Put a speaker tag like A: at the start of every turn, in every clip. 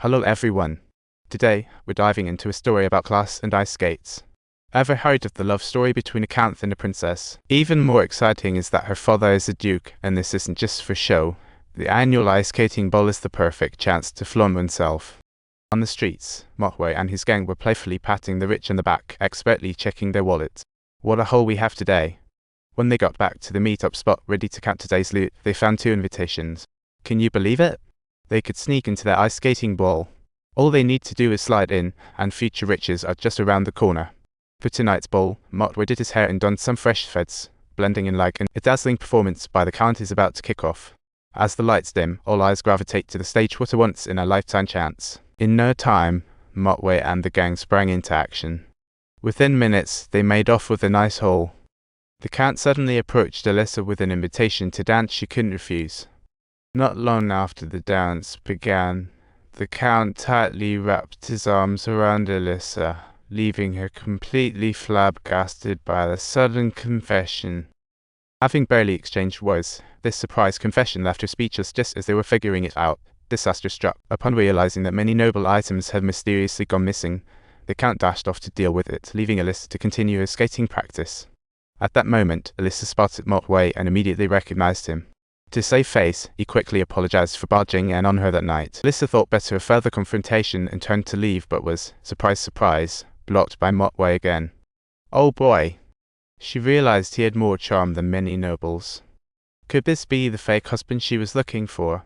A: Hello everyone. Today, we're diving into a story about class and ice skates. Ever heard of the love story between a count and a princess? Even more exciting is that her father is a duke, and this isn't just for show. The annual ice skating ball is the perfect chance to flaunt oneself. On the streets, Motway and his gang were playfully patting the rich on the back, expertly checking their wallets. What a haul we have today. When they got back to the meet-up spot ready to count today's loot, they found 2 invitations. Can you believe it? They could sneak into their ice skating ball. All they need to do is slide in, and future riches are just around the corner. For tonight's ball, Motway did his hair and donned some fresh threads, blending in like a dazzling performance by the count is about to kick off. As the lights dim, all eyes gravitate to the stage what a once-in-a-lifetime chance. In no time, Motway and the gang sprang into action. Within minutes, they made off with a nice haul. The count suddenly approached Alyssa with an invitation to dance she couldn't refuse. Not long after the dance began, the count tightly wrapped his arms around Alyssa, leaving her completely flabbergasted by the sudden confession. Having barely exchanged words, this surprise confession left her speechless just as they were figuring it out. Disaster struck. Upon realizing that many noble items had mysteriously gone missing, the count dashed off to deal with it, leaving Alyssa to continue her skating practice. At that moment, Alyssa spotted Motway and immediately recognized him. To save face, he quickly apologized for barging in on her that night. Alyssa thought better of further confrontation and turned to leave, but was, surprise surprise, blocked by Motway again. Oh boy! She realized he had more charm than many nobles. Could this be the fake husband she was looking for?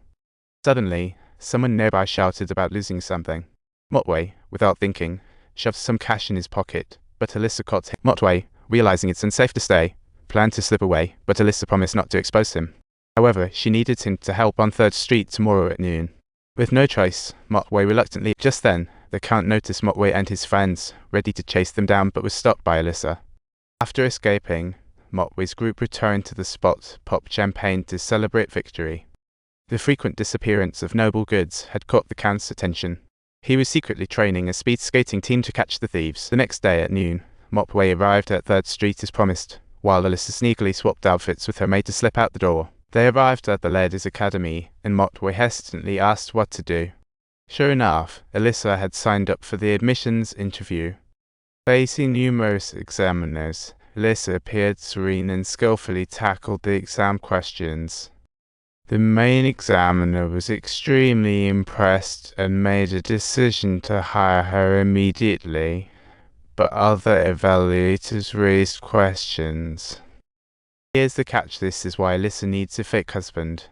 A: Suddenly, someone nearby shouted about losing something. Motway, without thinking, shoved some cash in his pocket, but Alyssa caught him. Motway, realizing it's unsafe to stay, planned to slip away, but Alyssa promised not to expose him. However, she needed him to help on 3rd Street tomorrow at noon. With no choice, Motway reluctantly. Just then, the count noticed Motway and his friends, ready to chase them down, but was stopped by Alyssa. After escaping, Motway's group returned to the spot, popped champagne to celebrate victory. The frequent disappearance of noble goods had caught the count's attention. He was secretly training a speed skating team to catch the thieves. The next day at noon, Motway arrived at 3rd Street as promised, while Alyssa sneakily swapped outfits with her maid to slip out the door. They arrived at the Ladies' Academy, and Motway hesitantly asked what to do. Sure enough, Alyssa had signed up for the admissions interview. Facing numerous examiners, Alyssa appeared serene and skillfully tackled the exam questions. The main examiner was extremely impressed and made a decision to hire her immediately, but other evaluators raised questions. Here's the catch: this is why Alyssa needs a fake husband.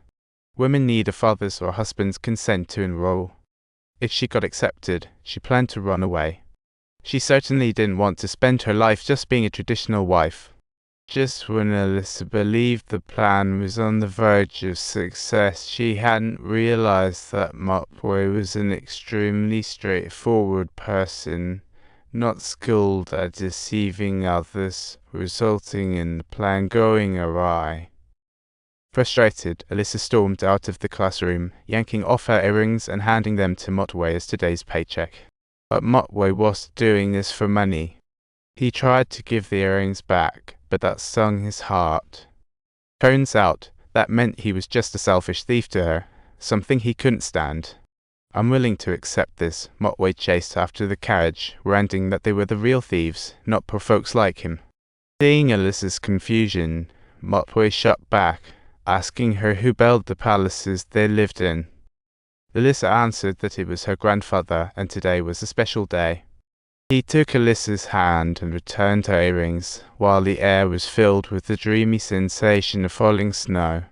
A: Women need a father's or husband's consent to enroll. If she got accepted, she planned to run away. She certainly didn't want to spend her life just being a traditional wife. Just when Alyssa believed the plan was on the verge of success, she hadn't realized that Motway was an extremely straightforward person, not skilled at deceiving others, resulting in the plan going awry. Frustrated, Alyssa stormed out of the classroom, yanking off her earrings and handing them to Motway as today's paycheck. But Motway wasn't doing this for money. He tried to give the earrings back, but that stung his heart. Turns out, that meant he was just a selfish thief to her, something he couldn't stand. Unwilling to accept this, Motway chased after the carriage, ranting that they were the real thieves, not poor folks like him. Seeing Alyssa's confusion, Motway shot back, asking her who built the palaces they lived in. Alyssa answered that it was her grandfather, and today was a special day. He took Alyssa's hand and returned her earrings, while the air was filled with the dreamy sensation of falling snow.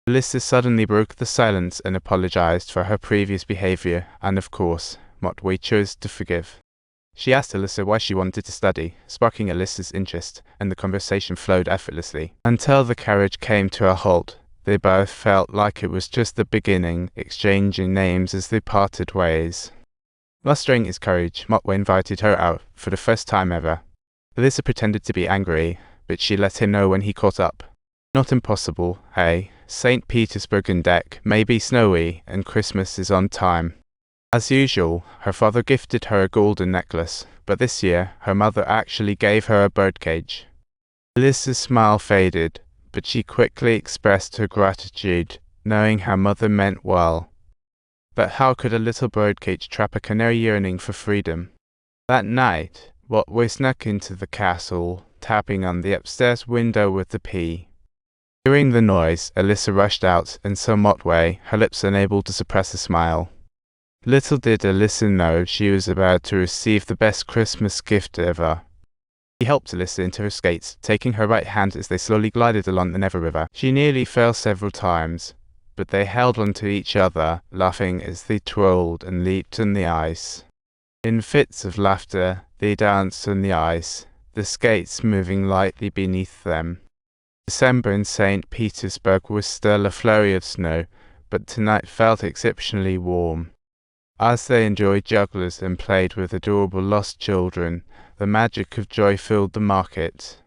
A: Alyssa suddenly broke the silence and apologized for her previous behavior, and of course, Motway chose to forgive. She asked Alyssa why she wanted to study, sparking Alyssa's interest, and the conversation flowed effortlessly. Until the carriage came to a halt, they both felt like it was just the beginning, exchanging names as they parted ways. Mustering his courage, Motway invited her out for the first time ever. Alyssa pretended to be angry, but she let him know when he caught up. Not impossible, hey? St. Petersburg on deck, may be snowy, and Christmas is on time. As usual, her father gifted her a golden necklace, but this year, her mother actually gave her a birdcage. Alyssa's smile faded, but she quickly expressed her gratitude, knowing her mother meant well. But how could a little birdcage trap a canary yearning for freedom? That night, Otway snuck into the castle, tapping on the upstairs window with the key. Hearing the noise, Alyssa rushed out and saw Otway, her lips unable to suppress a smile. Little did Alyssa know she was about to receive the best Christmas gift ever. He helped Alyssa into her skates, taking her right hand as they slowly glided along the Never River. She nearly fell several times, but they held on to each other, laughing as they twirled and leaped on the ice. In fits of laughter, they danced on the ice, the skates moving lightly beneath them. December in St. Petersburg was still a flurry of snow, but tonight felt exceptionally warm. As they enjoyed jugglers and played with adorable lost children, the magic of joy filled the market.